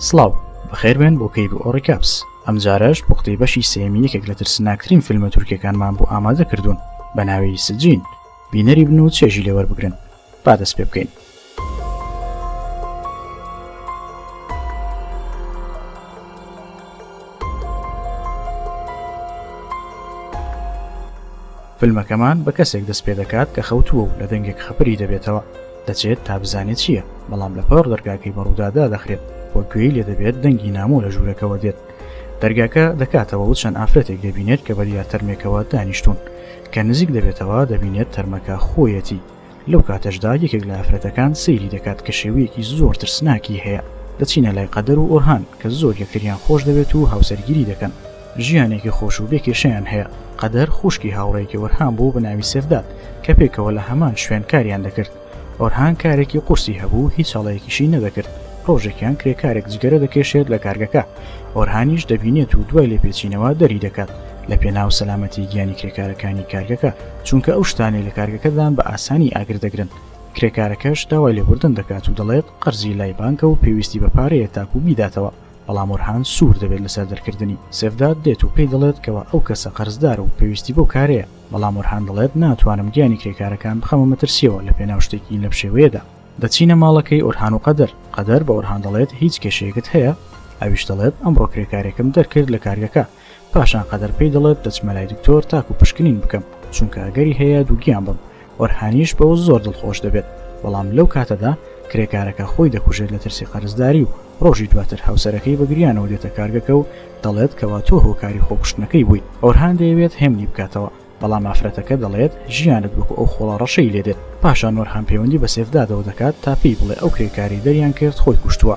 سڵاو بەخێربێن بۆ کەیب ئۆڕیکاپس. ئەم جارەش بوختەی بەشی سێمی یەکێک لە ترسناکترین فیلمە تورکیەکانمان بۆ ئامادە کردوون بە ناوی سجین. بینەری بن و چێژی لێوەربگرن. با دەست پێ بکەین. فیلمەکەمان بە کەسێک دەست پێ دەکات کە خەوتووە و لە دەنگێک خەپری دەبێتەوە. دەچێت تا بزانێت چییە، بەڵام لەپەڕ دەرگاکەی بەڕوودادا دەخرێت بۆ گوێی لێ دەبێت دەنگی نامۆ لە ژوورەکەەوە دێت. دەرگاکە دەکاتەوە و چەند ئافرەتێک دەبینێت کە بەریە تەرمێکەوە دانیشتون. کە نزیک دەبێتەوە دەبینێت تەرمەکە خۆیەتی. لەو کاتەشدا یەکێک لە ئافرەتەکان سەیری دەکات کە شێوەیەکی زۆر ترسناکی هەیە. دەچینە لای قەدەر و ئۆرهان کە زۆر یەکتریان خۆش دەبێت و هاوسەرگیری دەکەن. ژیانێکی خۆش و بێکێشەیان هەیە. قەدەر خوشکی هاوڕێکی ئۆرهان بوو بە ناوی سێفداد کە پێکەوە لە هەمان شوێن کاریان دەکرد. ئۆرهان کارێکی قورسی هەبوو، هیچ هەڵەیەکیشی نەدەکرد. ڕۆژێکیان کرێکارێک جگەرە دەکێشێت لە کارگەکە. ئۆرهانیش دەبینێت و دوای لێپێچینەوە دەری دەکات لە پێناو سەلامەتی گیانی کرێکارەکانی کارگەکە، چونکە ئەو شتانەی لە کارگەکەدان بە ئاسانی ئاگر دەگرن. کرێکارەکەش داوای لێبوردن دەکات و دەڵێت قەرزی لای بانکە و پێویستی بە پارەیە تاکو بیداتەوە. بەڵام ئۆرهان سوور دەبێت لەسەر دەرکردنی. سێفداد دێت و پێی دەڵێت کەەوە ئەو کەسە قەرزدار و پێویستی بۆ کارەیە. بەڵام ئۆرهان دەڵێت ناتوانم گیانی کرێکارەکان بخەمە مەترسیەوە لە پێناو شتێکی لەم شێوەیەدا. دەچینە ماڵەکەی ئۆرهان و قەدەر بە ئۆرهان دەڵێت هیچ کێشەیەکت هەیە؟ ئەویش دەڵێت ئەمڕۆ کرێکارێکم دەرکرد لە کارگەکە. پاشان قەدەر پێی دەڵێت دەچمە لای دکتۆر تاکو پشکنین بکەم، چونکە ئەگەری هەیە دووگیان بم. ئۆرهانیش بەوە زۆر دڵخۆش دەبێت. بەڵام لەو کاتەدا کرێکارەکە خۆی دەکوژێت لە ترسی قەرزداری و ڕۆژی دواتر هاوسەرەکەی بەگریانەوە دێتە کارگەکە و دەڵێت کەوا تۆ هۆکاری خۆکوشتنەکەی بووی. ئۆرهان دەیەوێت هێمنی بکاتەوە، بەڵام ئافرەتەکە دەڵێت ژیانت وەکو ئەو خۆڵە ڕەشەی لێدێت. پاشان ئۆرهان پەیوەندی بە سێفدادەوە دەکات تا پێی بڵێ ئەو کرێکاری دەریان کرد خۆی کوشتووە.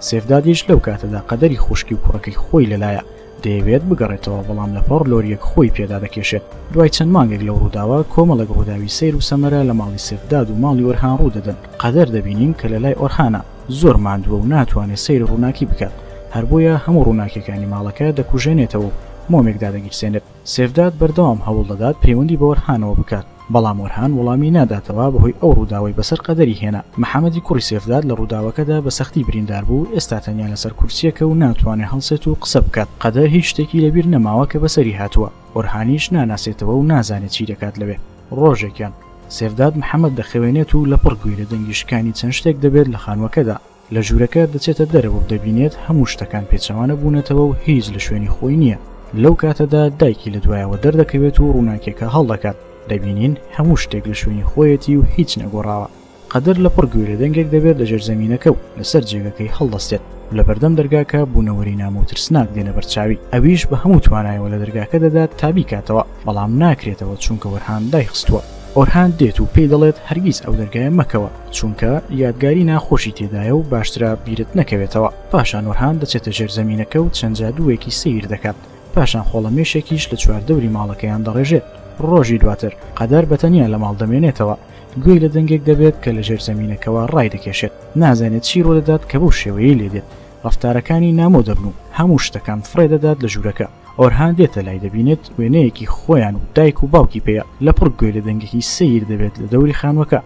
سێفدادیش لەو کاتەدا قەدەری خوشکی و کوڕەکەی خۆی لەلایە. دەیەوێت بگەڕێتەوە، بەڵام لەپەڕ لۆریەک خۆی پێدا دەکێشێت. دوای چەند مانگێک لەو ڕووداوە کۆمەڵێک ڕووداوی سیر و سەمەرە لە ماڵی سێفداد و ماڵی ئۆرهان ڕوودەدەن. قەدەر دەبینین کە لەلای ئۆرهانە زۆر ماندووە و ناتوانێت سیر ڕووناکی بکات. هەر بۆیە هەموو ڕووناکیەکانی ماڵەکە دەکوژێنێتەوە و مۆمێک دادەگیرسێنێت. سێفداد بەردەوام هەوڵ دەدات پەیوەندی بە ئۆرهانەوە بکات، بەڵام ئۆرهان وەڵامی ناداتەوە بەهۆی ئەو ڕووداوەی بەسەر قەدەری هێنا. محەممەدی کوڕی سێفداد لە ڕووداوەکەدا بە سەختی بریندار بوو، ئێستا تەنیا لەسەر کورسیەکە و ناتوانێت هەڵسێت و قسە بکات. قەدەر هیچ شتێکی لەبیر نەماوە کە بەسەری هاتووە. ئۆرهانیش ناناسێتەوە و نازانێت چی دەکات لەوێ. ڕۆژێکیان سێفداد محەممەد دەخەوێنێت و لە پڕ گوێ لە دەنگی شکانی چەند شتێک دەبێت لە خانووەکەدا. لە ژوورەکە دەچێتە دەرەوە و دەبینێت هەموو شتەکان پێچەوانە بوونەتەوە و هیچ لە شوێنی خۆی نییە. لەو کاتەدا دایکی لە دوایەوە دەردەکەوێت و ڕووناکێکە هەڵدەکات. دەبینین هەموو شتێک لە شوێنی خۆیەتی و هیچ نەگۆڕاوە. قەدەر لە پڕ گوێ لە دەنگێک دەبێت لە ژێرزەمینەکە و لەسەر جێگەکەی هەڵدەستێت. لە بەردەم دەرگاکە بوونەوەری نامە و ترسناک دێنە بەرچاوی. ئەویش بە هەموو توانایەوە لە دەرگاکە دەدات تا بیکاتەوە، بەڵام ناکرێتەوە چونکە ئۆرهان دایخستووە. ئۆرهان دێت و پێی دەڵێت هەرگیز ئەو دەرگایە مەکەوە، چونکە یادگاری ناخۆشی تێدایە و باشترا بیرت نەکەوێتەوە. پاشان ئۆرهان دەچێتە ژێرزەمینەکە و چەند جادووێکی سیر دەکات. پاشان خۆڵەمێشێکیش لە چواردەوری ماڵەکەیان دەڕێژێت. ڕۆژی دواتر قەدەر بەتەنیا لە ماڵ دەمێنێتەوە. گوێی لە دەنگێک دەبێت کە لە ژێرزەمینەکەەوە ڕای دەکێشێت. نازانێت چی ڕۆدەدات کە بەو شێوەیە لێدێت. ڕەفتارەکانی نامۆ دەبن و هەموو شتەکان فڕێ دەدات لە ژوورەکە. ئۆرهان دێتە لای دەبینێت وێنەیەکی خۆیان و دایک و باوکی پێەیە. لە پڕ گوێ لە دەنگێکی سیر دەبێت لە دەوری خانووەکە.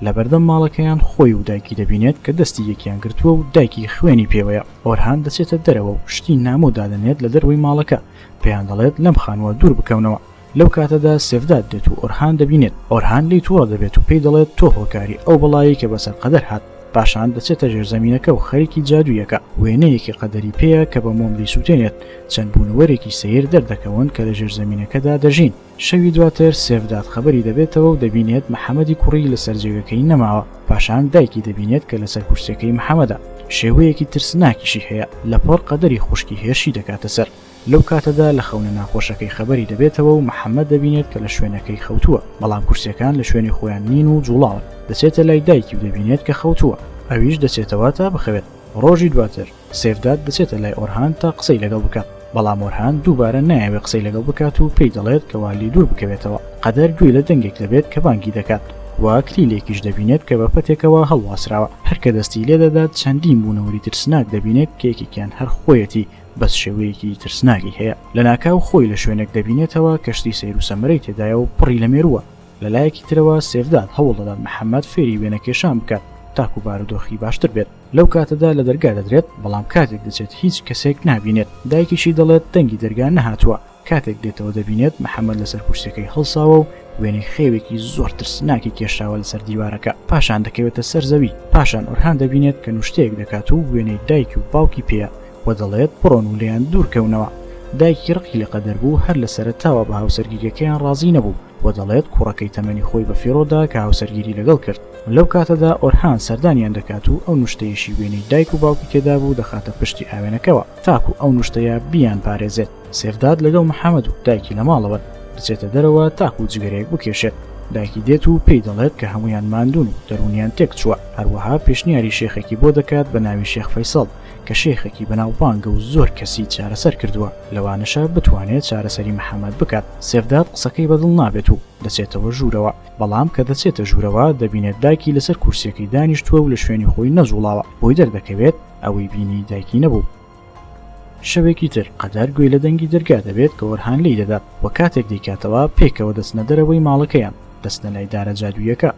لە بەردەم ماڵەکەیان خۆی و دایکی دەبینێت کە دەستی یەکیان گرتووە و دایکی خوێنی پێوەیە. ئۆرهان دەچێتە دەرەوە و شتی نامۆ دادەنێت لە دەروی ماڵەکە. پێیان دەڵێت لەم خانووە دوور بکەونەوە. لەو کاتەدا سێفداد دێت و ئۆرهان دەبینێت. ئۆرهان لی تووڕە دەبێت و پێی دەڵێت تۆ هۆکاری ئەو بەڵایی کە بەسەر قەدەر هات. پاشان دەچێتە ژێرزەمینەکە و خەریکی جادوویەکە. وێنەیەکی قەدەری پێیە کە بە مۆم دەیسووتێنێت. چەند بوونەوەرێکی سەیر دەردەکەون کە لە ژێرزەمینەکەدا دەژین. شەوی دواتر سێفداد خەبەری دەبێتەوە و دەبینێت محەممەدی کوڕی لەسەر جێگەکەی نەماوە. پاشان دایکی دەبینێت کە لەسەر کورسەکەی محەممەدە. شێوەیەکی ترسناکیشی هەیە، لە پڕ قەدەری خوشکی هێرشی دەکاتە سەر. لەو کاتەدا لە خەونە ناخۆشەکەی خەبەری دەبێتەوە و محەممەد دەبینێت کە لە شوێنەکەی خەوتووە، بەڵام کورسەکان لە شوێنی خۆیان نین و جوڵاون. دەچێتە لای دایکی و دەبینێت کە خەوتووە. ئەویش دەچێتەوە تا بخەوێت. ڕۆژی دواتر سێفداد دەچێتە لای ئۆرهان تا قسەی لەگەڵ بکات، بەڵام ئۆرهان دووبارە نایەوێت قسەی لەگەڵ بکات و پێی دەڵێت کە والی دوور بکەوێتەوە. قەدەر گوێ لە دەنگێک دەبێت کە بانگی دەکات. وا کلیلێکیش دەبینێت کە بە پەتێکەوە هەڵواسراوە. هەرکە دەستی لێ دەدات چەندین بوونەوەری ترسناک دەبینێت کێکێکیان هەر خۆیەتی بەس شێوەیەکی ترسناکی هەیە. لە ناکاو خۆی لە شوێنێک دەبینێتەوە کەشتی سیر و سەمەرەی تێدایە و پڕی لە مێرووە. لەلایەکی ترەوە سێفداد هەوڵ دەدات محەممەد فێری وێنەکێشان بکات تاکو بارودۆخی باشتر بێت لەو کاتەدا لە دەرگا دەدرێت بەڵام کاتێک دەچێت هیچ کەسێک نابینێت دایکیشی دەڵێت دەنگی دەرگا نەهاتووە کاتێک دێتەوە دەبینێت محەممەد لەسەر کورسەکەی هەڵساوە و وێنەی خێوێکی زۆر ترسناکی کێشاوە لەسەر دیوارەکە پاشان دەکەوێتە سەر زەوی پاشان ئۆرهان دەبینێت کە نوشتەیەک دەکات و وێنەی دایکی و باوکی پێە و دەڵێت بڕۆن و لێیان دوورکەونەوە دایکی ڕقی لە قەدەر بوو هەر لەسەرتاوە بە هاوسەرگیریەکەیان ڕازی نەبوو و دەڵێت کوڕەکەی تەمەنی خۆی بە فیرۆدا کە هاوسەرگیری لەگەڵ کرد لەو کاتەدا ئۆرهان سەردانیان دەکات و ئەو نوشتەیەشی وێنەی دایک و باوکی تێدا بوو دەخاتە پشتی ئاوێنەکەەوە تاکو ئەو نوشتەیە بیان پارێزێت سێفداد لەگەڵ محەممەد و دایکی لە ماڵەوە دەچێتە دەرەوە تاکو و جگەرێک بکێشێت دایکی دێت و پێی دەڵێت کە هەمویان ماندوون و دەرونیان تێک چووە هەروەها پێشنیاری شێخێکی بۆ دەکات بە ناوی شێخ فەیسەڵ کە شێخێکی بەناوبانگە و زۆر کەسی چارەسەر کردووە لەوانەشە بتوانێت چارەسەری محەممەد بکات سێفداد قسەکەی بەدڵ نابێت و دەچێتەوە ژوورەوە بەڵام کە دەچێتە ژوورەوە دەبینێت دایکی لەسەر کورسیەکەی دانیشتووە و لە شوێنی خۆی نەزوڵاوە بۆی دەردەکەوێت ئەوەی بینی دایکی نەبوو شەوێکی تر قەدار گوێ لە دەنگی دەرگا دەبێت کە ئۆرهان لی دەدات و کاتێک دیکاتەوە پێکەوە دەستنە دەرەوەی ماڵەکەیان دەستنە لای دارە جادوویەکە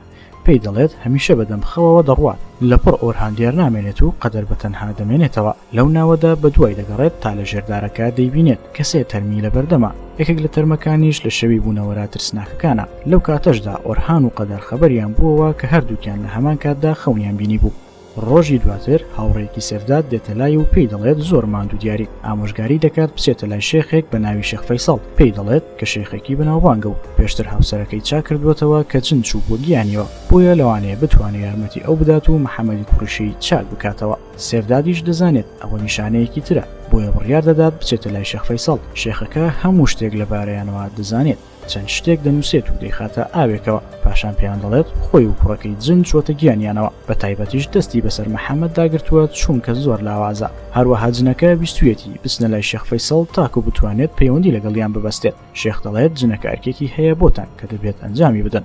پێی دەڵێت هەمیشە بەدەم خەوەوە دەڕوات لەپڕ ئۆرهان دیار نامێنێت و قەدەر بەتەنها دەمێنێتەوە لەو ناوەدا بە دوای دەگەڕێت تا لە ژێردارەکە دەیبینێت کەسێ تەرمی لە بەردەما یەکێک لە تەرمەکانیش لە شەوی بوونەوەرا ترسناکەکانە لەو کاتەشدا ئۆرهان و قەدەر خەبەریان بووەوە کە هەردووکیان لە هەمان کاتدا خەونیان بینی بوو ڕۆژی دواتر هاوڕێکی سێفداد دێتە لای و پێی دەڵێت زۆر ماند و دیاری ئامۆژگاری دەکات بچێتە لای شێخێک بە ناوی شێخ فەیسەڵ پێی دەڵێت کە شێخێکی بەناوبانگە و پێشتر هاوسەرەکەی چا کردوێتەوە کە چند چوو بۆ گیانیەوە بۆیە لەوانەیە بتوانێت یارمەتی ئەو بدات و محەممەدی کوڕیشی چاک بکاتەوە سێفدادیش دەزانێت ئەوە نیشانەیەکی ترە بۆیە بڕیار دەدات بچێتە لای شێخ فەیسەڵ شێخەکە هەموو شتێک لەبارەیانەوە دەزانێت چەند شتێک دەنووسێت و دەیخاتە ئاوێکەوە پاشان پێیان دەڵێت خۆی و کوڕەکەی جن چۆتە گیانیانەوە بە تایبەتیش دەستی بەسەر محەممەد داگرتووە چونکە زۆر لاوازە هەروەها جنەکە بیستویەتی بچنە لای شێخ فەیسەڵ تاکو بتوانێت پەیوەندی لەگەڵیان ببەستێت شێخ دەڵێت جنەکە ئەرکێکی هەیە بۆتان کە دەبێت ئەنجامی بدەن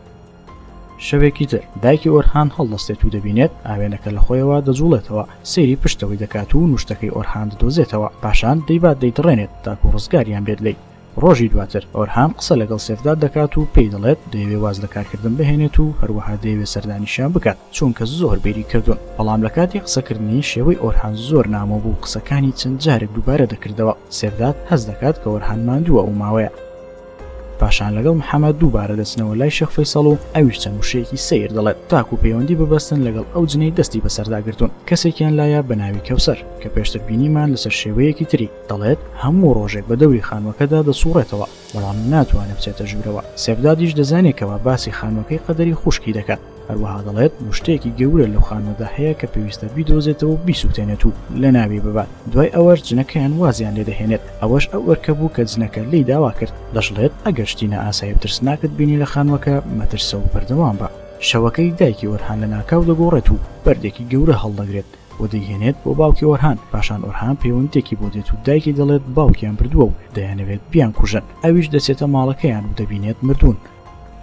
شەوێکی تر دایکی ئۆرهان هەڵدەستێت و دەبینێت ئاوێنەکە لە خۆیەوە دەجوڵێتەوە سەیری پشتەوەی دەکات و نوشتەکەی ئۆرهان دەدۆزێتەوە پاشان دەیبات دەیتڕێنێت تاکو ڕزگاریان بێت لی ڕۆژی دواتر ئۆرهان قسە لەگەڵ سێفداد دەکات و پێی دەڵێت دەیەوێ واز لە کارکردن بهێنێت و هەروەها دەیەوێت سەردانیشیان بکات چونکە زۆر بێری کردوون بەڵام لە کاتی قسەکردنی شێوەی ئۆرهان زۆر نامۆ بوو قسەکانی چەند جارێک دووبارە دەکردەوە سێفداد هەز دەکات کە ئۆرهان ماندووە و ماوەیە پاشان لەگەڵ محەممەد دووبارە دەچنەوە لای شێخ فەیسەڵ و ئەویش چەند وشەیەکی سیر دەڵێت تاکو پەیوەندی ببەستن لەگەڵ ئەو جنەی دەستی بەسەرداگرتوون کەسێکیان لایە بە ناوی کەوسەر کە پێشتر بینیمان لەسەر شێوەیەکی تری دەڵێت هەموو ڕۆژێک بە دەوری خانوەکەدا دەسوڕێتەوە بەڵام ناتوانێت بچێتە ژوورەوە سێفدادیش دەزانێتەوە باسی خانوەکەی قەدەری خوشکی دەکات هەروەها دەڵێت شتێکی گەورە لەو خانوەدا هەیە کە پێویستە بیدۆزێتەوە و بیسووتێنێت و لە ناوی ببات دوای ئەوەش جنەکەیان وازیان لێ دەهێنێت ئەوەش ئەو وەرکە بوو کە جنەکە لی داوا کرد دەژڵێت ئەگەر شتینە ئاسایی ترسناکت بینی لە خانوەکە مەترسە و بەردەوام بە شەوەکەی دایکی ئۆرهان لە ناکاو دەگۆڕێت و بەردێکی گەورە هەڵدەگرێت و دەیهێنێت بۆ باوکی ئۆرهان پاشان ئۆرهان پەیوەندێکی بۆ دێت و دایکی دەڵێت باوکیان بردووە و دەیانەوێت بیان کوژن ئەویش دەچێتە ماڵەکەیان و دەبینێت مردوون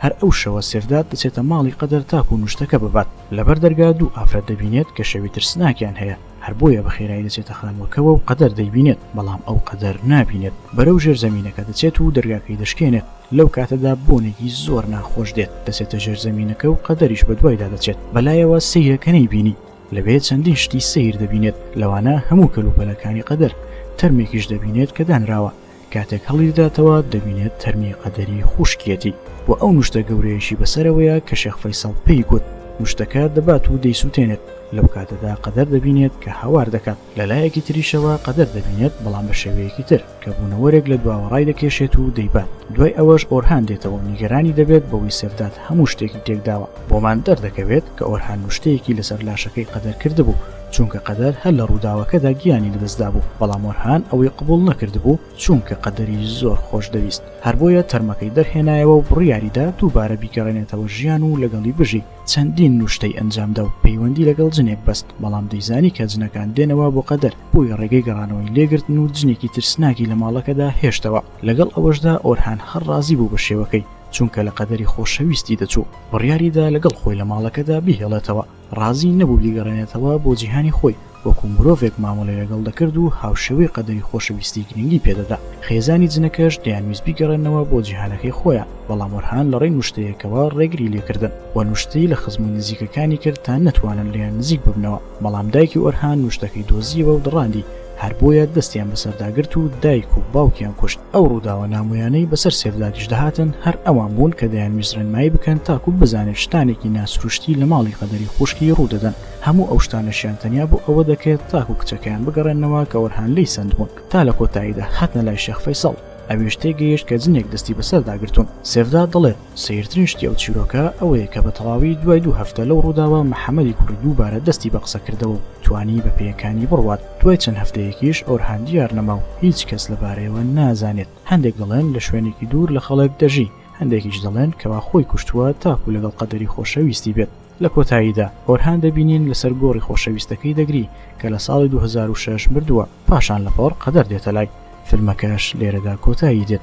هەر ئەو شەوە سێفداد دەچێتە ماڵی قەدەر تاکو و نوشتەکە ببات لەبەر دەرگا دوو ئافرەت دەبینێت کە شەوی ترسناکیان هەیە هەر بۆیە بە خێرایی دەچێتە خانوەکەەوە و قەدەر دەیبینێت بەڵام ئەو قەدەر نابینێت بەرەو ژێر زەمینەکە دەچێت و دەرگاکەی دەشکێنێت لەو کاتەدا بۆنێکی زۆر ناخۆش دێت دەچێتە ژێر زەمینەکە و قەدەریش بە دوایدا دەچێت بەلایەوە سەیرەکەنەی بینی لەبێ چەندین شتی سیر دەبینێت لەوانە هەموو کەلوپەلەکانی قەدەر تەرمێکیش دەبینێت کە دانراوە کاتێک هەڵیداتەوە دەبینێت تەرمی قەدەری خوشکێتی و ئەو نوشتە گەورەیەشی بەسەرەوەیە کە شێخ فەیسەڵ پێی گوت نوشتەکە دەبات و دەیسووتێنێت لەو کاتەدا قەدەر دەبینێت کە هاوار دەکات لەلایەکی تریشەوە قەدەر دەبینێت بەڵام بە شێوەیەکی تر کە بوونەوەرێک لە دواوەڕای دەکێشێت و دەیبات دوای ئەوەش ئۆرهان دێتەوە نیگەرانی دەبێت بەوەی سێفداد هەموو شتێکی تێکداوە بۆمان دەردەکەوێت کە ئۆرهان نوشتەیەکی لەسەر لاشەکەی قەدەر کردبوو چونکە قەدەر هەر لە ڕووداوەکەدا گیانی لەدەستدا بوو بەڵام ئۆرهان ئەوەی قبول نەکردبوو چونکە قەدەری زۆر خۆش دەویست هەر بۆیە تەرمەکەی دەرهێنایەوە و بڕیاریدا دووبارە بیگەڕێنێتەوە ژیان و لەگەڵی بژی چەندین نوشتەی ئەنجامدا و پەیوەندی لەگەڵ جنێک بەست بەڵام دەیزانی کە جنەکان دێنەوە بۆ قەدەر بۆی ڕێگەی گەڕانەوەی لێگرتن و جنێکی ترسناکی لە ماڵەکەدا هێشتەوە لەگەڵ ئەوەشدا ئۆرهان هەر ڕازی بوو بە شێوەکەی چونکە لە قەدەری خۆشەویستی دەچوو بڕیاریدا لەگەڵ خۆی لە ماڵەکەدا بیهێڵێتەوە ڕازی نەبوو بیگەڕێنێتەوە بۆ جیهانی خۆی وەکو مرۆڤێک مامەڵەی لەگەڵ دەکرد و هاوشێوەی قەدەری خۆشەویستی گرنگی پێدەدا. خێزانی جنەکەش دەیانویست بیگەڕێنەوە بۆ جیهانەکەی خۆیان، بەڵام ئۆرهان لە ڕێی نوشتەیەکەوە ڕێگری لێکردن و نوشتەی لە خزمەی نزیکەکانی کرد تا نەتوانن لێیان نزیک ببنەوە. بەڵام دایکی ئۆرهان نوشتەکەی دۆزیەوە و دڕاندی، هەر بۆیە دەستیان بەسەرداگرت و دایک و باوکیان کوشت. ئەو ڕووداوە نامۆیانەی بەسەر سێفدادیش دەهاتن هەر ئەوان بوون کە دەیانویست ڕێنمایی بکەن تاکو بزانێت شتانێکی ناسروشتی لە ماڵی قەدەری خوشکی ڕوودەدەن. هەموو ئەو شتانەشیان تەنیا بۆ ئەوە دەکرێت تاکو کچەکەیان بگەڕێنەوە کە ئۆرهان لی سند بوون. تا لە کۆتاییدا هاتنە لای شێخ فەیسەڵ. ئەویش تێگەیشت کە جنێک دەستی بەسەرداگرتوون. سێفداد دەڵێت سەیرترین شتی ئەو چیرۆکە ئەوەیە کە بە تەواوی دوای 2 هەفتە لەو ڕووداوە محەممەدی کوڕی دووبارە دەستی بە قسە کردەوە و توانی بە پێیەکانی بڕوات. دوای چەند هەفتەیەکیش ئۆرهان دیار نەما و هیچ کەس لەبارەیەوە نازانێت. هەندێک دەڵێن لە شوێنێکی دوور لە خەڵک دەژی، هەندێکیش دەڵێن کەوا خۆی کوشتووە تاکو لەگەڵ قەدەری خۆشەویستی بێت. لە کۆتاییدا ئۆرهان دەبینین لەسەر گۆڕی خۆشەویستەکەی دەگری کە لە ساڵی 2006 مردووە، پاشان لەپەڕ قەدەر دێتە لای. فیلمەکەش لێرەدا کۆتایی دێت.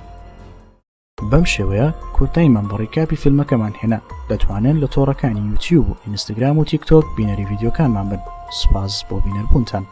بەم شێوەیە کۆتاییمان بە ڕێکاپی فیلمەکەمان هێنا. دەتوانن لە تۆڕەکانی یوتیوب و ئینستاگرام و تیکتۆک بینەری ڤیدیۆکانمان بن. سوپاس بۆ بینەربوونتان.